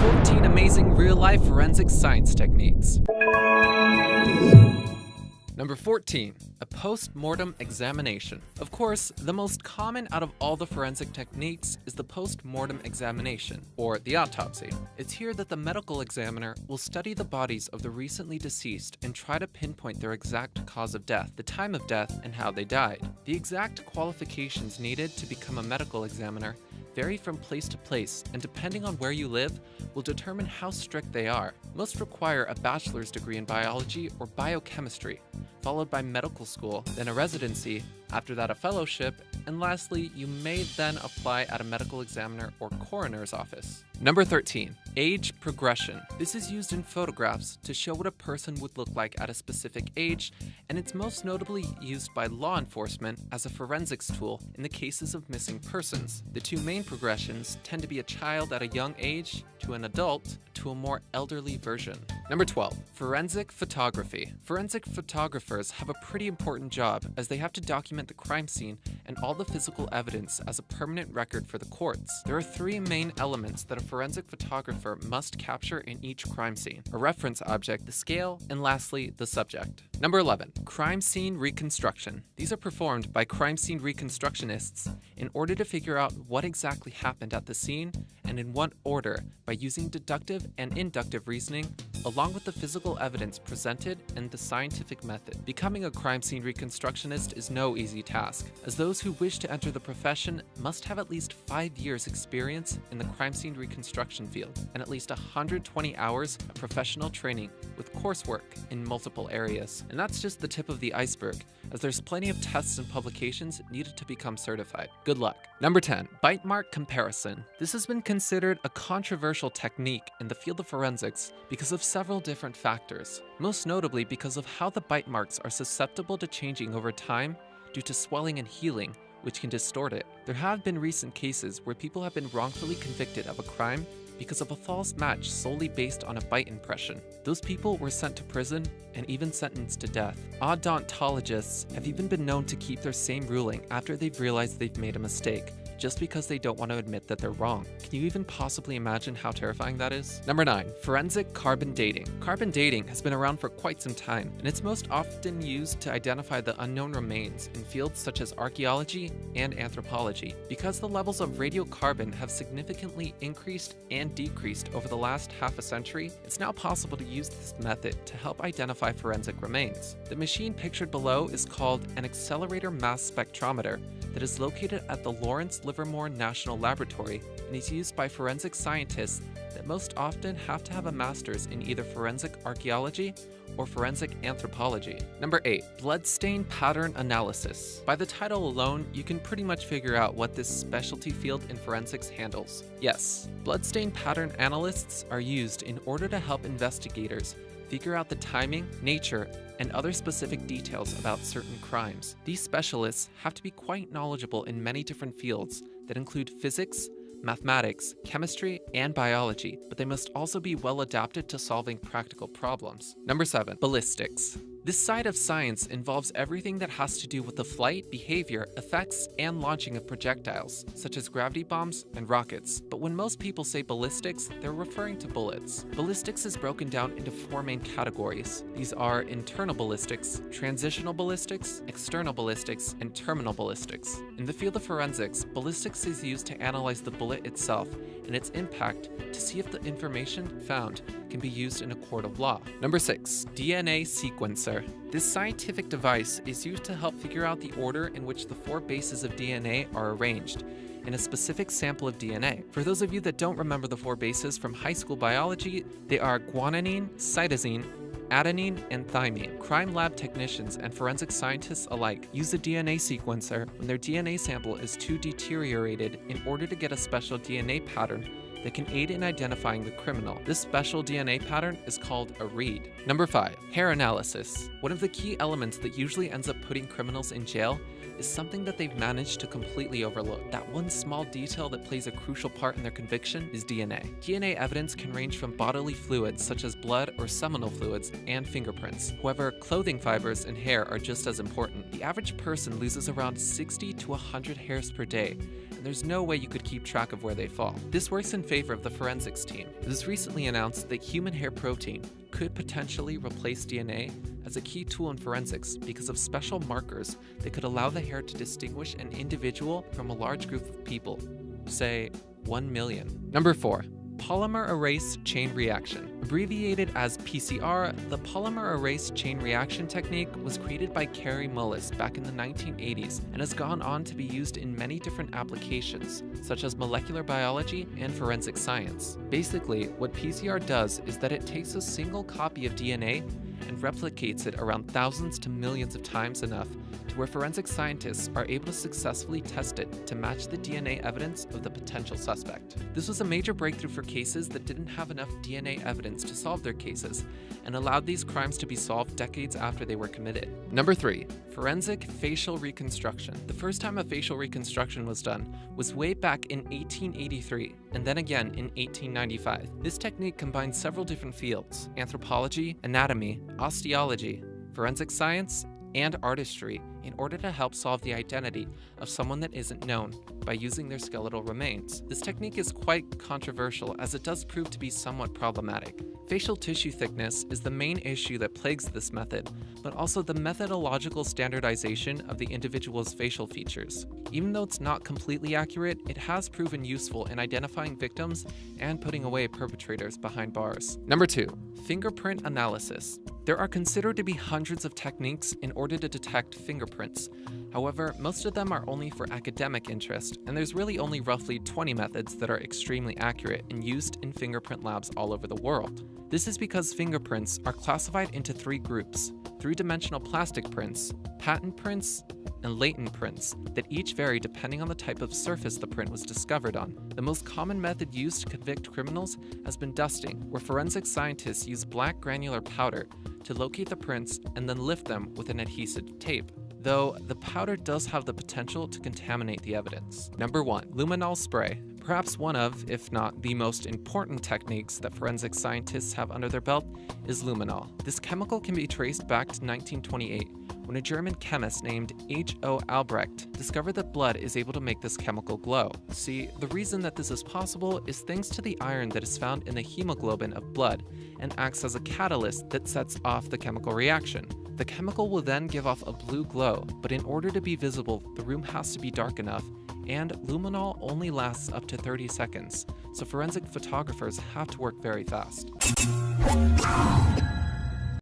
14 amazing real-life forensic science techniques. Number 14, a post-mortem examination. Of course, the most common out of all the forensic techniques is the post-mortem examination, or the autopsy. It's here that the medical examiner will study the bodies of the recently deceased and try to pinpoint their exact cause of death, the time of death, and how they died. The exact qualifications needed to become a medical examiner vary from place to place, and depending on where you live, will determine how strict they are. Most require a bachelor's degree in biology or biochemistry, followed by medical school, then a residency, after that a fellowship, and lastly, you may then apply at a medical examiner or coroner's office. Number 13, age progression. This is used in photographs to show what a person would look like at a specific age, and it's most notably used by law enforcement as a forensics tool in the cases of missing persons. The two main progressions tend to be a child at a young age to an adult to a more elderly version. Number 12, forensic photography. Forensic photographers have a pretty important job as they have to document the crime scene and all the physical evidence as a permanent record for the courts. There are three main elements that a forensic photographer must capture in each crime scene: a reference object, the scale, and lastly, the subject. Number 11, crime scene reconstruction. These are performed by crime scene reconstructionists in order to figure out what exactly happened at the scene and in what order by using deductive and inductive reasoning along with the physical evidence presented and the scientific method. Becoming a crime scene reconstructionist is no easy task, as those who wish to enter the profession must have at least 5 years experience in the crime scene reconstruction field and at least 120 hours of professional training with coursework in multiple areas. And that's just the tip of the iceberg, as there's plenty of tests and publications needed to become certified. Good luck. Number 10, bite mark comparison. This has been considered a controversial technique in the field of forensics because of several different factors, most notably because of how the bite marks are susceptible to changing over time due to swelling and healing, which can distort it. There have been recent cases where people have been wrongfully convicted of a crime because of a false match solely based on a bite impression. Those people were sent to prison and even sentenced to death. Odontologists have even been known to keep their same ruling after they've realized they've made a mistake, just because they don't want to admit that they're wrong. Can you even possibly imagine how terrifying that is? Number 9, forensic carbon dating. Carbon dating has been around for quite some time, and it's most often used to identify the unknown remains in fields such as archaeology and anthropology. Because the levels of radiocarbon have significantly increased and decreased over the last half a century, it's now possible to use this method to help identify forensic remains. The machine pictured below is called an accelerator mass spectrometer that is located at the Lawrence Livermore National Laboratory and is used by forensic scientists that most often have to have a master's in either forensic archaeology or forensic anthropology. Number 8, bloodstain pattern analysis. By the title alone, you can pretty much figure out what this specialty field in forensics handles. Yes, bloodstain pattern analysts are used in order to help investigators figure out the timing, nature, and other specific details about certain crimes. These specialists have to be quite knowledgeable in many different fields that include physics, mathematics, chemistry, and biology, but they must also be well adapted to solving practical problems. Number 7, ballistics. This side of science involves everything that has to do with the flight, behavior, effects, and launching of projectiles, such as gravity bombs and rockets. But when most people say ballistics, they're referring to bullets. Ballistics is broken down into 4 main categories. These are internal ballistics, transitional ballistics, external ballistics, and terminal ballistics. In the field of forensics, ballistics is used to analyze the bullet itself and its impact to see if the information found can be used in a court of law. Number 6, DNA sequencer. This scientific device is used to help figure out the order in which the 4 bases of DNA are arranged in a specific sample of DNA. For those of you that don't remember the 4 bases from high school biology, they are guanine, cytosine, adenine, and thymine. Crime lab technicians and forensic scientists alike use the DNA sequencer when their DNA sample is too deteriorated in order to get a special DNA pattern that can aid in identifying the criminal. This special DNA pattern is called a read. Number 5, hair analysis. One of the key elements that usually ends up putting criminals in jail is something that they've managed to completely overlook. That one small detail that plays a crucial part in their conviction is DNA. DNA evidence can range from bodily fluids such as blood or seminal fluids and fingerprints. However, clothing fibers and hair are just as important. The average person loses around 60 to 100 hairs per day, and and there's no way you could keep track of where they fall. This works in favor of the forensics team. It was recently announced that human hair protein could potentially replace DNA as a key tool in forensics because of special markers that could allow the hair to distinguish an individual from a large group of people, say 1 million. Number 4. Polymer erase chain reaction. Abbreviated as PCR, the polymer erase chain reaction technique was created by Kary Mullis back in the 1980s and has gone on to be used in many different applications, such as molecular biology and forensic science. Basically, what PCR does is that it takes a single copy of DNA and replicates it around thousands to millions of times enough to where forensic scientists are able to successfully test it to match the DNA evidence of the potential suspect. This was a major breakthrough for cases that didn't have enough DNA evidence to solve their cases and allowed these crimes to be solved decades after they were committed. Number 3. Forensic facial reconstruction. The first time a facial reconstruction was done was way back in 1883 and then again in 1895. This technique combines several different fields: anthropology, anatomy, osteology, forensic science, and artistry in order to help solve the identity of someone that isn't known by using their skeletal remains. This technique is quite controversial as it does prove to be somewhat problematic. Facial tissue thickness is the main issue that plagues this method, but also the methodological standardization of the individual's facial features. Even though it's not completely accurate, it has proven useful in identifying victims and putting away perpetrators behind bars. Number 2. Fingerprint analysis. There are considered to be hundreds of techniques in order to detect fingerprints. However, most of them are only for academic interest, and there's really only roughly 20 methods that are extremely accurate and used in fingerprint labs all over the world. This is because fingerprints are classified into 3 groups: 3-dimensional plastic prints, patent prints, and latent prints that each vary depending on the type of surface the print was discovered on. The most common method used to convict criminals has been dusting, where forensic scientists use black granular powder to locate the prints and then lift them with an adhesive tape, though the powder does have the potential to contaminate the evidence. Number 1. Luminol spray. Perhaps one of, if not the most important techniques that forensic scientists have under their belt is luminol. This chemical can be traced back to 1928, when a German chemist named H.O. Albrecht discovered that blood is able to make this chemical glow. See, the reason that this is possible is thanks to the iron that is found in the hemoglobin of blood and acts as a catalyst that sets off the chemical reaction. The chemical will then give off a blue glow, but in order to be visible, the room has to be dark enough, and luminol only lasts up to 30 seconds, so forensic photographers have to work very fast.